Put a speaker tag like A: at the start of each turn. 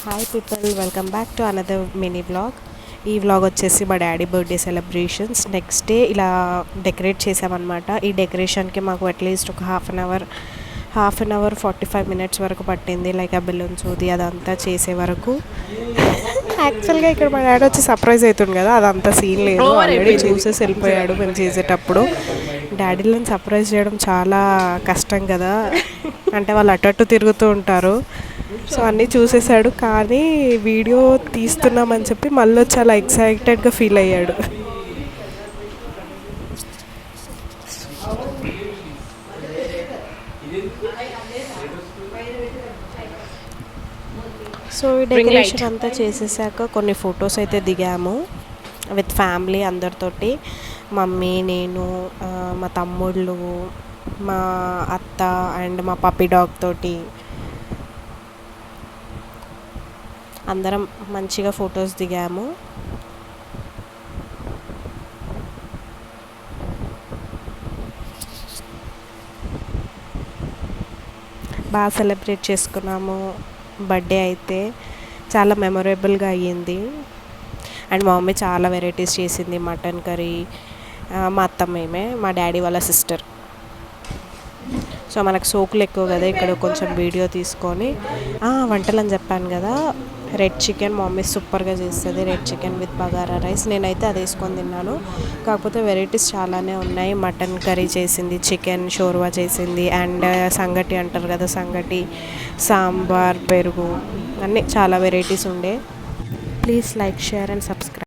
A: Hi people, welcome back to another mini vlog. ఈ vlog వచ్చేసి మా daddy birthday celebrations next day ఇలా decorate చేసామన్నమాట. ఈ డెకరేషన్కి మాకు అట్లీస్ట్ ఒక హాఫ్ అన్ అవర్ 45 minutes వరకు పట్టింది. లైక్ ఆ బెలూన్స్ ఊది అదంతా చేసే వరకు. యాక్చువల్గా ఇక్కడ మా డాడీ వచ్చి సర్ప్రైజ్ అవుతుంది కదా, అదంతా సీన్ లేదు. ఆల్రెడీ చూసేసి వెళ్ళిపోయాడు మేము చేసేటప్పుడు. డాడీలను సర్ప్రైజ్ చేయడం చాలా కష్టం కదా, అంటే వాళ్ళు అటు తిరుగుతూ ఉంటారు. సో అన్నీ చూసేసాడు, కానీ వీడియో తీస్తున్నామని చెప్పి మళ్ళీ చాలా ఎక్సైటెడ్గా ఫీల్ అయ్యాడు. సో ఈ డెకరేషన్ అంతా చేసేసాక కొన్ని ఫొటోస్ అయితే దిగాము విత్ ఫ్యామిలీ అందరితోటి. మమ్మీ, నేను, మా తమ్ముళ్ళు, మా అత్త అండ్ మా పప్పీ డాగ్ తోటి అందరం మంచిగా ఫొటోస్ దిగాము. బాగా సెలబ్రేట్ చేసుకున్నాము. బర్త్డే అయితే చాలా మెమొరబుల్గా అయ్యింది. అండ్ మా మమ్మీ చాలా వెరైటీస్ చేసింది. మటన్ కర్రీ, మా అత్తమ్మేమే మా డాడీ వాళ్ళ సిస్టర్. సో మనకు సోకులు ఎక్కువ కదా, ఇక్కడ కొంచెం వీడియో తీసుకొని వంటలు అని చెప్పాను కదా. రెడ్ చికెన్ మా మమ్మీ సూపర్గా చేస్తుంది. Red chicken with bagara rice. నేనైతే అది వేసుకొని తిన్నాను. కాకపోతే వెరైటీస్ చాలానే ఉన్నాయి. మటన్ కర్రీ చేసింది, చికెన్ షోర్వా చేసింది, అండ్ సంగటి అంటారు కదా, సంగటి, సాంబార్, పెరుగు, అన్నీ చాలా వెరైటీస్ ఉండే. Please like, share and subscribe.